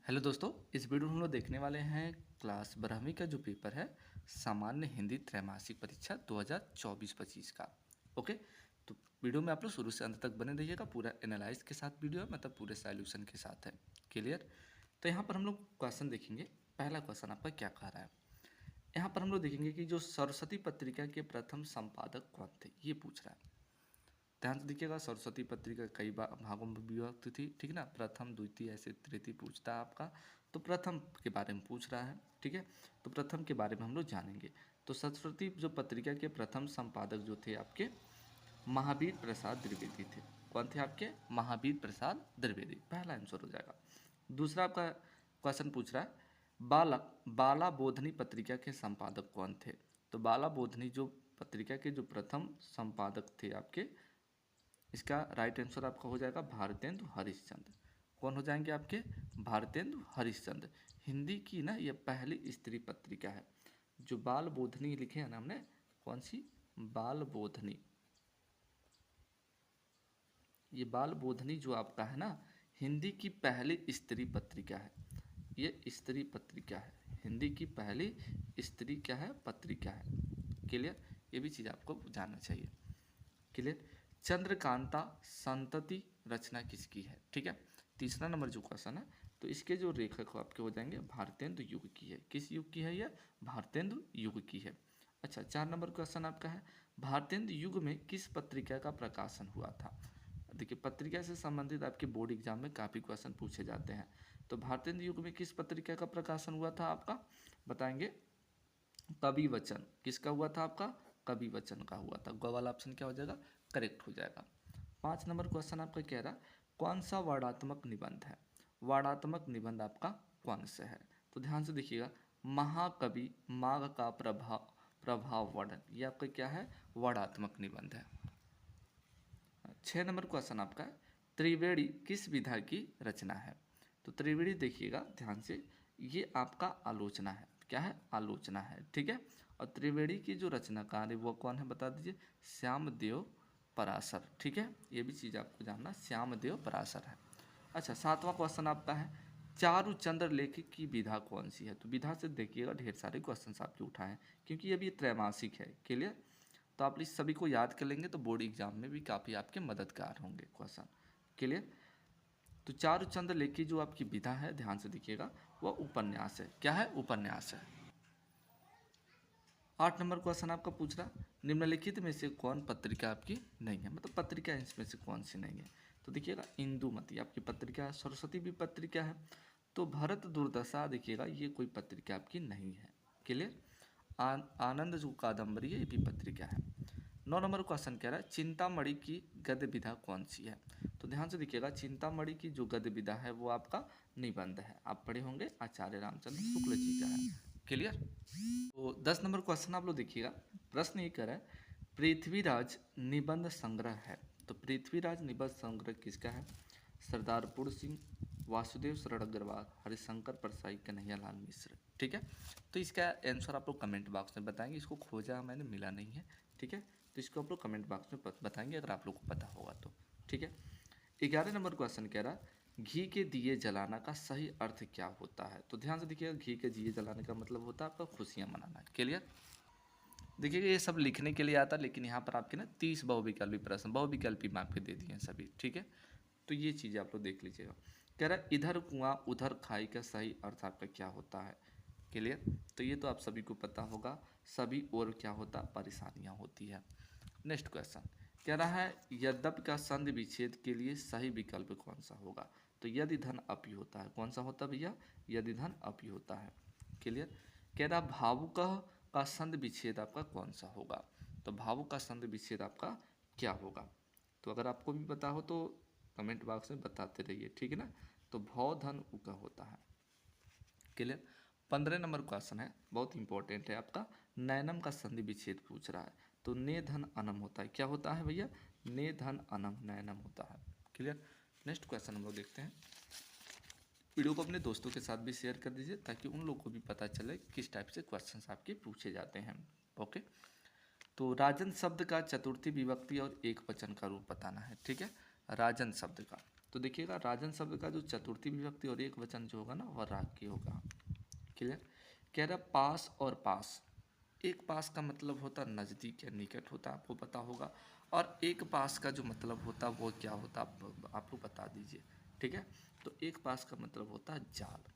Hello दोस्तों, इस video में हम लोग देखने वाले हैं क्लास 12वीं का जो पेपर है सामान्य हिंदी त्रैमासिक परीक्षा 2024-25 का। ओके, तो वीडियो में आप लोग शुरू से अंत तक बने रहिएगा। पूरा एनालाइज के साथ वीडियो है, मतलब पूरे सॉल्यूशन के साथ है। क्लियर? तो यहाँ पर हम लोग क्वेश्चन देखेंगे। पहला क्वेश्चन आपका क्या कह रहा है, यहाँ पर हम लोग देखेंगे कि जो सरस्वती पत्रिका के प्रथम संपादक कौन थे, ये पूछ रहा है। ध्यान से देखिएगा, सरस्वती पत्रिका कई भागों में विभक्त थी, ठीक ना। प्रथम, द्वितीय, ऐसे तृतीय पूछता है आपका। तो प्रथम के बारे में पूछ रहा है, ठीक है। तो प्रथम के बारे में हम लोग जानेंगे। तो सरस्वती जो पत्रिका के प्रथम संपादक जो थे आपके महावीर प्रसाद द्विवेदी थे। कौन थे आपके? महावीर प्रसाद द्विवेदी, पहला आंसर हो जाएगा। दूसरा आपका क्वेश्चन पूछ रहा है बाला बोधनी पत्रिका के संपादक कौन थे। तो बाला बोधनी जो पत्रिका के जो प्रथम संपादक थे आपके, इसका राइट आंसर आपका हो जाएगा भारतेंदु हरिश्चंद्र। कौन हो जाएंगे आपके? भारतेंदु हरिश्चंद्र। हिंदी की ना ये पहली स्त्री पत्रिका है जो बाल बोधनी लिखे हैं ना हमने। कौन सी? बाल बोधनी। ये बाल बोधनी जो आपका है ना, हिंदी की पहली स्त्री पत्रिका है। ये स्त्री पत्रिका है, हिंदी की पहली स्त्री क्या है? पत्रिका है। क्लियर? ये भी चीज़ आपको जानना चाहिए। क्लियर? चंद्रकांता संतति रचना किसकी है? ठीक है। तीसरा नंबर जो क्वेश्चन है, तो इसके जो लेखक आपके हो जाएंगे भारतेंदु युग की है। किस युग की है ये? भारतेंदु युग की है। अच्छा, 4 नंबर क्वेश्चन आपका है, भारतेंदु युग में किस पत्रिका का प्रकाशन हुआ था? देखिए, पत्रिका से संबंधित आपके बोर्ड एग्जाम में काफ़ी क्वेश्चन पूछे जाते हैं। तो भारतेंदु युग में किस पत्रिका का प्रकाशन हुआ था आपका? बताएंगे। कवि वचन। किसका हुआ था आपका? कवि वचन का हुआ था। ग वाला ऑप्शन क्या हो जाएगा? करेक्ट हो जाएगा। 5 नंबर क्वेश्चन आपका कह रहा, कौन सा वर्णात्मक निबंध है? वर्णात्मक निबंध आपका कौन सा है? तो ध्यान से देखिएगा, महाकवि माघ का प्रभाव वर्णन, ये आपका क्या है? वर्णात्मक निबंध है। 6 नंबर क्वेश्चन आपका है, त्रिवेणी किस विधा की रचना है? तो त्रिवेणी देखिएगा ध्यान से, ये आपका आलोचना है। क्या है? आलोचना है, ठीक है। और त्रिवेणी की जो रचनाकार है वो कौन है बता दीजिए? श्यामदेव पराशर, ठीक है। ये भी चीज़ आपको जानना, श्यामदेव पराशर है। अच्छा, 7वां क्वेश्चन आपका है, चारुचंद्र लेखक की विधा कौन सी है? तो विधा से देखिएगा ढेर सारे क्वेश्चन आपके उठाए हैं, क्योंकि ये भी त्रैमासिक है। क्लियर? तो आप इस सभी को याद कर लेंगे तो बोर्ड एग्जाम में भी काफ़ी आपके मददगार होंगे क्वेश्चन। क्लियर? तो चारुचंद्र लेखी जो आपकी विधा है, ध्यान से देखिएगा, वह उपन्यास है। क्या है? उपन्यास है। 8 नंबर क्वेश्चन आपका पूछ रहा, निम्नलिखित में से कौन पत्रिका आपकी नहीं है? मतलब पत्रिका इसमें से कौन सी नहीं है? तो देखिएगा, इंदुमती आपकी पत्रिका है, सरस्वती भी पत्रिका है। तो भरत दुर्दशा देखिएगा, ये कोई पत्रिका आपकी नहीं है। क्लियर? आनंद जो कादम्बरी है, ये भी पत्रिका है। 9 नंबर क्वेश्चन कह रहा है, चिंतामणि की गद्य विधा कौन सी है? तो ध्यान से देखिएगा, चिंतामणि की जो गद्य विधा है वो आपका निबंध है। आप पढ़े होंगे, आचार्य रामचंद्र शुक्ल जी का है। क्लियर? तो 10 नंबर क्वेश्चन आप लोग देखिएगा, प्रश्न ये कह रहा है, पृथ्वीराज निबंध संग्रह है। तो पृथ्वीराज निबंध संग्रह किसका है? सरदार पूर्ण सिंह, वासुदेव शरण अग्रवाल, हरिशंकर परसाई, कन्हैयालाल मिश्र, ठीक है। तो इसका आंसर आप लोग कमेंट बॉक्स में बताएंगे। इसको खोजा मैंने, मिला नहीं है, ठीक है। तो इसको आप लोग कमेंट बॉक्स में बताएंगे अगर आप लोग को पता होगा तो, ठीक है। 11 नंबर क्वेश्चन कह रहा, घी के दिए जलाना का सही अर्थ क्या होता है? तो ध्यान से देखिएगा, घी के दिए जलाने का मतलब होता है आपका खुशियाँ मनाना। क्लियर? देखिएगा, ये सब लिखने के लिए आता है, लेकिन यहाँ पर आपके ना 30 बहुविकल्पी प्रश्न, बहुविकल्पी में आपके दे दिए हैं सभी, ठीक है। तो ये चीज़ आप लोग देख लीजिएगा। कह रहा है, इधर कुआं उधर खाई का सही अर्थ आपका क्या होता है? क्लियर? तो ये तो आप सभी को पता होगा, सभी और क्या होता? परेशानियाँ होती है। नेक्स्ट क्वेश्चन कह रहा है, यद्यपि का संधि विच्छेद के लिए सही विकल्प कौन सा होगा? तो यदि धन अपी होता है। कौन सा होता है भैया? यदि धन अपी होता है। क्लियर? कह रहा, भावुक का संधि विच्छेद आपका कौन सा होगा? तो भावुक का संधि विच्छेद आपका क्या होगा? तो अगर आपको भी पता हो तो कमेंट बॉक्स में बताते रहिए, ठीक है ना। तो भव धन उ का होता है। क्लियर? 15 नंबर क्वेश्चन है, बहुत इंपॉर्टेंट है आपका, नैनम का संधि विच्छेद पूछ रहा है। तो ने धन अनम होता है। क्या होता है भैया? ने धन अनम, नैनम होता है। क्लियर? नेक्स्ट क्वेश्चन हम लोग देखते हैं। वीडियो को अपने दोस्तों के साथ भी शेयर कर दीजिए ताकि उन लोगों को भी पता चले किस टाइप से क्वेश्चंस आपके पूछे जाते हैं। ओके, तो राजन शब्द का चतुर्थी विभक्ति और एक वचन का रूप बताना है, ठीक है। राजन शब्द का, तो देखिएगा राजन शब्द का जो चतुर्थी विभक्ति और एक वचन जो होगा ना वह राग की होगा। क्लियर। कह रहा पास और पास, एक पास का मतलब होता नज़दीक या निकट होता, आपको पता होगा, और एक पास का जो मतलब होता वो क्या होता आप लोग बता दीजिए। ठीक है, तो एक पास का मतलब होता है जाल।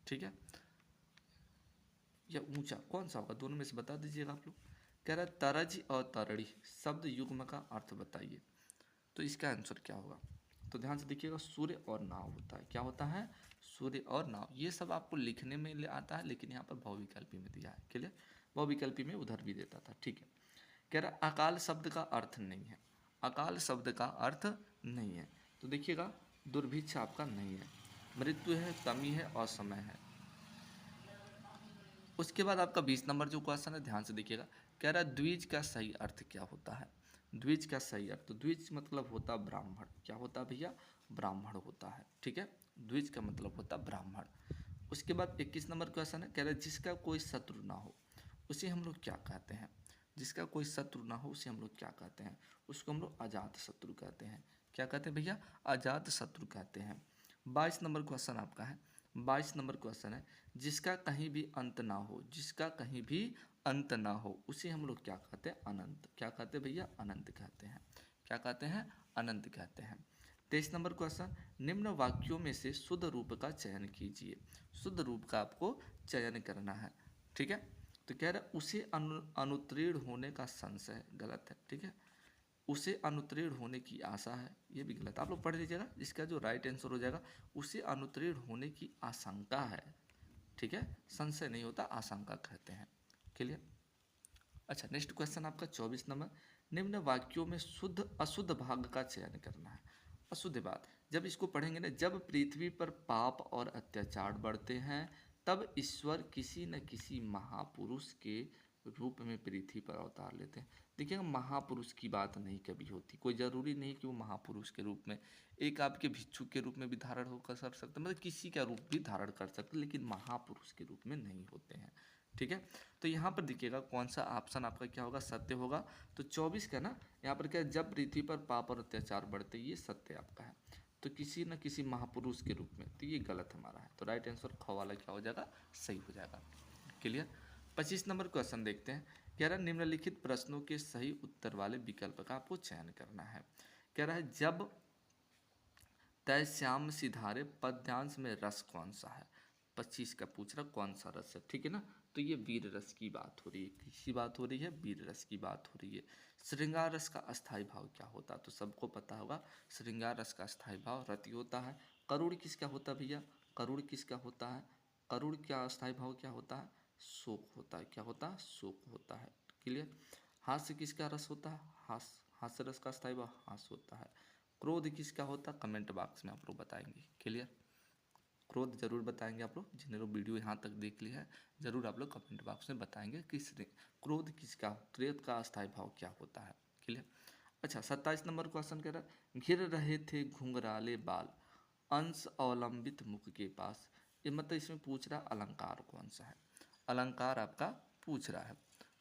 ठीक है, या ऊंचा, कौन सा होगा दोनों में से बता दीजिएगा आप लोग। कह रहा है तरज और तरड़ी शब्द युग्म का अर्थ बताइए, तो इसका आंसर क्या होगा। तो ध्यान से देखिएगा, सूर्य और नाव होता है। क्या होता है, सूर्य और नाव। ये सब आपको लिखने में आता है, लेकिन यहाँ पर बहुविकल्पी में दिया है। क्लियर, बहुविकल्पी में उधर भी देता था। ठीक है, कह रहा अकाल शब्द का अर्थ नहीं है, अकाल शब्द का अर्थ नहीं है। तो देखिएगा दुर्भिक्ष आपका नहीं है, मृत्यु है, कमी है, असमय है। उसके बाद आपका 20 नंबर जो क्वेश्चन है, ध्यान से देखिएगा, कह रहा है द्विज का सही अर्थ क्या होता है। द्विज का सही अर्थ, तो द्विज मतलब होता ब्राह्मण। क्या होता भैया, ब्राह्मण होता है। ठीक है, द्विज का मतलब होता ब्राह्मण। उसके बाद 21 नंबर क्वेश्चन है, कह रहा है जिसका कोई शत्रु ना हो उसे हम लोग क्या कहते हैं। जिसका कोई शत्रु ना हो उसे हम लोग क्या कहते हैं, उसको हम लोग अजात शत्रु कहते हैं। क्या कहते हैं भैया, अजात शत्रु कहते हैं। 22 नंबर क्वेश्चन आपका है, 22 नंबर क्वेश्चन है, जिसका कहीं भी अंत ना हो, जिसका कहीं भी अंत ना हो उसे हम लोग क्या कहते हैं, अनंत। क्या कहते हैं भैया, अनंत कहते हैं। क्या कहते हैं, अनंत कहते हैं। 23 नंबर क्वेश्चन, निम्न वाक्यों में से शुद्ध रूप का चयन कीजिए। शुद्ध रूप का आपको चयन करना है। ठीक है, तो कह रहा है उसे अनुत्तीर्ण होने का संशय, गलत है। ठीक है, उसे अनुत्तीर्ण होने की आशा है, ये भी गलत। आप लोग पढ़ लीजिएगा, इसका जो राइट आंसर हो जाएगा उसे अनुत्तीर्ण होने की आशंका है। ठीक है, संशय नहीं होता, आशंका कहते हैं। क्लियर। अच्छा, नेक्स्ट क्वेश्चन आपका 24 नंबर, निम्न वाक्यों में शुद्ध अशुद्ध भाग का चयन करना है। अशुद्ध बात, जब इसको पढ़ेंगे ना, जब पृथ्वी पर पाप और अत्याचार बढ़ते हैं तब ईश्वर किसी न किसी महापुरुष के रूप में पृथ्वी पर अवतार लेते हैं। देखिएगा, महापुरुष की बात नहीं कभी होती, कोई ज़रूरी नहीं कि वो महापुरुष के रूप में, एक आपके भिक्षु के रूप में भी धारण होकर कर सकते, मतलब किसी का रूप भी धारण कर सकते, लेकिन महापुरुष के रूप में नहीं होते हैं। ठीक है, तो यहाँ पर देखिएगा कौन सा ऑप्शन आपका क्या होगा, सत्य होगा। तो 24 का ना, यहाँ पर क्या, जब पृथ्वी पर पाप और अत्याचार बढ़ते, ये सत्य आपका है। तो किसी न किसी महापुरुष के रूप में, तो ये गलत हमारा है। तो राइट आंसर ख वाला क्या हो जाएगा, सही हो जाएगा। क्लियर। 25 नंबर क्वेश्चन देखते हैं, कह रहा है निम्नलिखित प्रश्नों के सही उत्तर वाले विकल्प का आपको चयन करना है। कह रहा है जब तय श्याम सिधारे पद्यांश में रस कौन सा है। 25 का पूछ रहा कौन सा रस है। ठीक है ना, तो ये वीर रस की बात हो रही है। किसकी बात हो रही है, वीर रस की बात हो रही है। श्रृंगार रस का अस्थाई भाव क्या होता है, तो सबको पता होगा श्रृंगार रस का अस्थाई भाव रति होता है। करुण किसका होता है भैया, करुण किसका होता है, करुण का अस्थाई भाव क्या होता है, शोक होता है। क्या होता है, शोक होता है। क्लियर। हास्य किसका रस होता है, हास्य रस का अस्थाई भाव हास्य होता है। क्रोध किसका होता, कमेंट बॉक्स में आप लोग बताएंगे। क्लियर, क्रोध जरूर बताएंगे आप लोग, जिन्हें लोग वीडियो यहाँ तक देख लिया है जरूर आप लोग कमेंट बॉक्स में बताएंगे कि क्रोध किसका, क्रोध का अस्थायी भाव क्या होता है। क्लियर। अच्छा, 27 नंबर क्वेश्चन कह रहा है घिर रहे थे घुंघराले बाल अंश अवलंबित मुख के पास। ये मतलब इसमें पूछ रहा अलंकार कौन सा है, अलंकार आपका पूछ रहा है।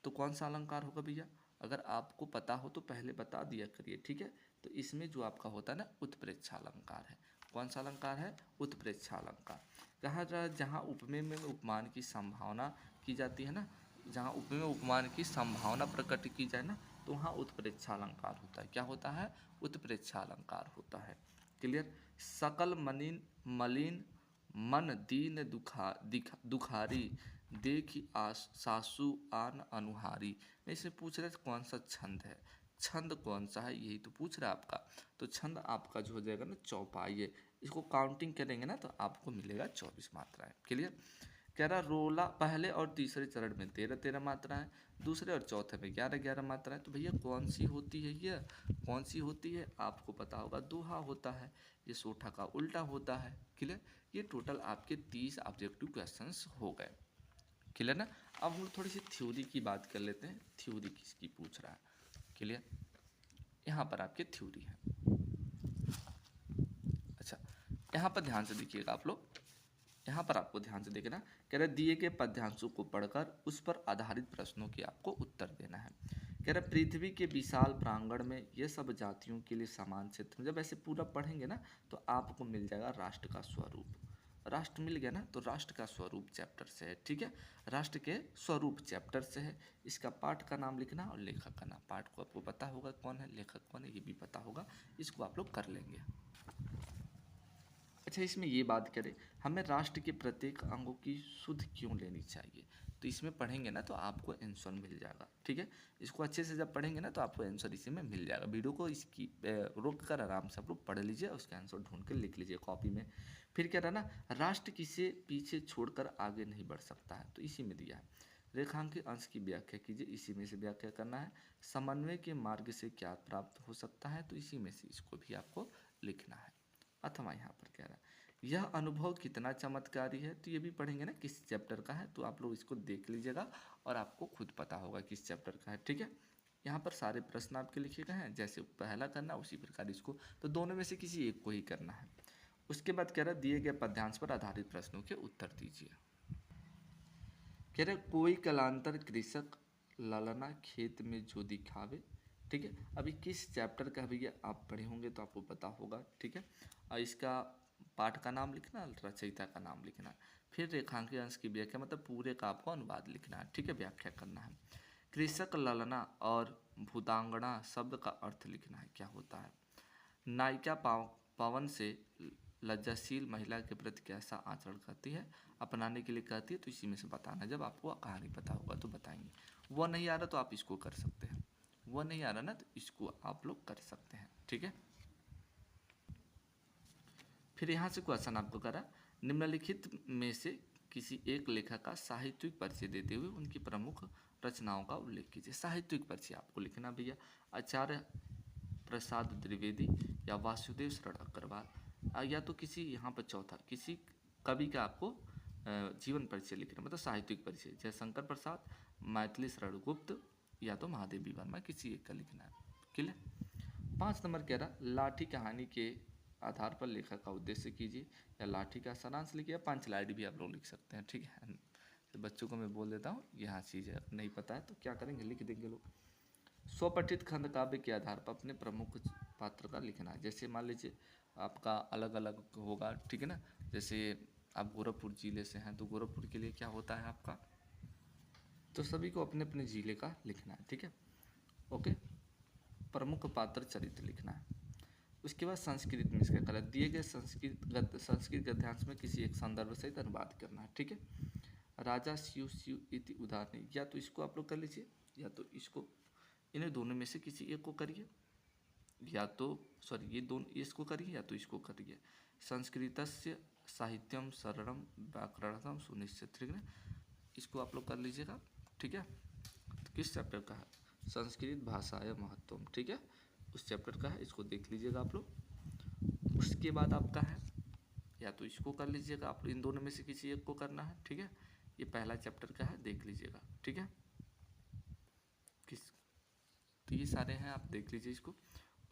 तो कौन सा अलंकार होगा भैया, अगर आपको पता हो तो पहले बता दिया करिए। ठीक है, तो इसमें जो आपका होता है ना उत्प्रेक्षा अलंकार है। कौन सा अलंकार है, उत्प्रेक्षा अलंकार। कहा जाए जहाँ उपमेय में उपमान की संभावना की जाती है ना, जहाँ उपमेय में उपमान की संभावना प्रकट की जाए ना, तो वहाँ उत्प्रेक्षा अलंकार होता है। क्या होता है, उत्प्रेक्षा अलंकार होता है। क्लियर। सकल मलिन मलिन मन दीन दुखारी देखी सासु आन अनुहारी। इसमें पूछ रहे कौन सा छंद है, छंद कौन सा है, यही तो पूछ रहा है आपका। तो छंद आपका जो हो जाएगा ना चौपाई है। इसको काउंटिंग करेंगे ना तो आपको मिलेगा 24 मात्राएं। क्लियर। कह रहा रोला पहले और तीसरे चरण में 13-13 मात्राएं, दूसरे और चौथे में 11-11 मात्राएं। तो भैया कौन सी होती है, ये कौन सी होती है, आपको पता होगा दोहा होता है, ये सोठा का उल्टा होता है। क्लियर। ये टोटल आपके 30 ऑब्जेक्टिव क्वेश्चंस हो गए। क्लियर ना। अब हम लोग थोड़ी सी थ्योरी की बात कर लेते हैं, थ्योरी किसकी पूछ रहा है। क्लियर, यहाँ पर आपके थ्योरी है। अच्छा, यहाँ पर ध्यान से देखिएगा आप लोग, यहाँ पर आपको ध्यान से देखना, कह रहे दिए गए पद्यांशों को पढ़कर उस पर आधारित प्रश्नों के आपको उत्तर देना है। कह रहा पृथ्वी के विशाल प्रांगण में ये सब जातियों के लिए समान क्षेत्र, जब ऐसे पूरा पढ़ेंगे ना तो आपको मिल जाएगा राष्ट्र का स्वरूप। राष्ट्र मिल गया ना, तो राष्ट्र का स्वरूप चैप्टर से है, ठीक है, राष्ट्र के स्वरूप चैप्टर से है। इसका पाठ का नाम लिखना और लेखक का नाम। पाठ को आपको पता होगा कौन है, लेखक कौन है ये भी पता होगा, इसको आप लोग कर लेंगे। अच्छा, इसमें ये बात करें हमें राष्ट्र के प्रत्येक अंगों की सुध क्यों लेनी चाहिए, तो इसमें पढ़ेंगे ना तो आपको आंसर मिल जाएगा, ठीक है। इसको अच्छे से जब पढ़ेंगे ना तो आपको आंसर इसी में मिल जाएगा। वीडियो को इसकी रोक कर आराम से आप लोग पढ़ लीजिए, उसका आंसर ढूंढ कर लिख लीजिए कॉपी में। फिर क्या रहा ना, राष्ट्र किसे पीछे छोड़कर आगे नहीं बढ़ सकता है, तो इसी में दिया है। रेखांकित अंश की व्याख्या कीजिए, इसी में से व्याख्या करना है। समन्वय के मार्ग से क्या प्राप्त हो सकता है, तो इसी में से इसको भी आपको लिखना है। अथवा यहाँ पर कह रहा है यह अनुभव कितना चमत्कारी है, तो ये भी पढ़ेंगे ना किस चैप्टर का है, तो आप लोग इसको देख लीजिएगा और आपको खुद पता होगा किस चैप्टर का है, ठीक है। यहाँ पर सारे प्रश्न आपके लिखे गए हैं, जैसे पहला करना उसी प्रकार इसको, तो दोनों में से किसी एक को ही करना है। उसके बाद कह रहा है दिए गए पद्यांश पर आधारित प्रश्नों के उत्तर दीजिए। कह रहे कोई कलांतर कृषक ललना खेत में जो दिखावे, ठीक है। अभी किस चैप्टर का भैया आप पढ़े होंगे तो आपको पता होगा, ठीक है। और इसका पाठ का नाम लिखना, रचयिता का नाम लिखना, फिर रेखांकित अंश की व्याख्या, मतलब पूरे का आपको अनुवाद लिखना है, ठीक है, व्याख्या करना है। कृषक ललना और भूतांगना शब्द का अर्थ लिखना है, क्या होता है। नायिका पवन से लज्जाशील महिला के प्रति कैसा आचरण करती है, अपनाने के लिए कहती है, तो इसी में से बताना। जब आपको कहानी पता होगा तो बताएंगे। वो नहीं आ रहा तो आप इसको कर सकते हैं, वो नहीं आ रहा ना तो इसको आप लोग कर सकते हैं, ठीक है। फिर यहाँ से क्वेश्चन आपको करा, निम्नलिखित में से किसी एक लेखक का साहित्यिक परिचय देते हुए उनकी प्रमुख रचनाओं का उल्लेख कीजिए। साहित्यिक परिचय आपको लिखना भैया, आचार्य प्रसाद द्विवेदी या वासुदेव शरण अग्रवाल, या तो किसी यहाँ पर चौथा किसी कवि का आपको जीवन परिचय लिखना, मतलब साहित्यिक परिचय, जयशंकर प्रसाद, मैथिली शरण गुप्त या तो महादेवी वर्मा, किसी एक का लिखना है, क्लियर। 5 नंबर कह रहा लाठी कहानी के आधार पर लेखक का उद्देश्य कीजिए, या लाठी का सारांश लिखिए, या पंचलाइड भी आप लोग लिख सकते हैं, ठीक है। तो बच्चों को मैं बोल देता हूँ, यहाँ चीज़ नहीं पता है तो क्या करेंगे, लिख देंगे लोग। स्वपठित खंड काव्य के आधार पर अपने प्रमुख पात्र का लिखना है। जैसे मान लीजिए आपका अलग अलग होगा, ठीक है ना, जैसे आप गोरखपुर जिले से हैं तो गोरखपुर के लिए क्या होता है आपका, तो सभी को अपने अपने जिले का लिखना है, ठीक है, ओके। प्रमुख पात्र चरित्र लिखना है। उसके बाद संस्कृत में इसका कलर दिए गए संस्कृत गद्यांश में किसी एक संदर्भ सहित अनुवाद करना है, ठीक है। राजा शिव शिव इति उदाहरण, या तो इसको आप लोग कर लीजिए या तो इसको, इन्हें दोनों में से किसी एक को करिए, या तो सॉरी ये दोनों इसको करिए या तो इसको करिए। संस्कृतस्य साहित्यम सरलम व्याकरणम सुनिश्चित, ठीक है, इसको आप लोग कर लीजिएगा, ठीक है। तो किस चैप्टर का है, संस्कृत भाषाया महत्वम, ठीक है, उस चैप्टर का है, इसको देख लीजिएगा आप लोग। उसके बाद आपका है या तो इसको कर लीजिएगा आप लोग, इन दोनों में से किसी एक को करना है, ठीक है। ये पहला चैप्टर का है, देख लीजिएगा, ठीक है। किस तो ये सारे हैं, आप देख लीजिए इसको।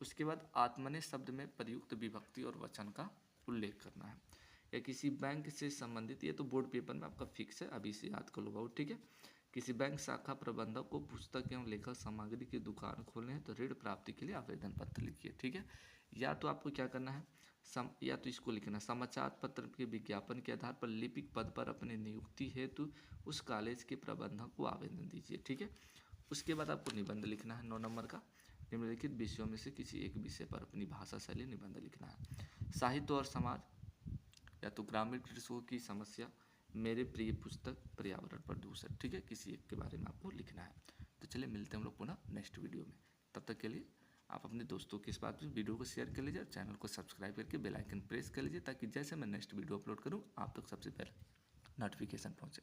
उसके बाद आत्मने शब्द में प्रयुक्त विभक्ति और वचन का उल्लेख करना है, या किसी बैंक से संबंधित, ये तो बोर्ड पेपर में आपका फिक्स है, अभी से याद कर लो बहुत, ठीक है। किसी बैंक शाखा प्रबंधक को पुस्तक एवं लेखक सामग्री की दुकान खोलने हैं तो ऋण प्राप्ति के लिए आवेदन पत्र लिखिए, ठीक है। या तो आपको क्या करना है, या तो इसको लिखना, समाचार पत्र के विज्ञापन के आधार पर लिपिक पद पर अपनी नियुक्ति हेतु उस कॉलेज के प्रबंधक को आवेदन दीजिए, ठीक है। उसके बाद आपको निबंध लिखना है 9 नंबर का, निम्नलिखित विषयों में से किसी एक विषय पर अपनी भाषा शैली निबंध लिखना है। साहित्य और समाज, या तो ग्रामीण कृषकों की समस्या, मेरे प्रिय पुस्तक, पर्यावरण प्रदूषण, ठीक है, किसी एक के बारे में आपको लिखना है। तो चलिए मिलते हैं हम लोग पुनः नेक्स्ट वीडियो में, तब तक के लिए आप अपने दोस्तों के इस बात में वीडियो को शेयर कर लीजिए और चैनल को सब्सक्राइब करके बेल आइकन प्रेस कर लीजिए, ताकि जैसे मैं नेक्स्ट वीडियो अपलोड करूँ आप तक सबसे पहले नोटिफिकेशन पहुँचे।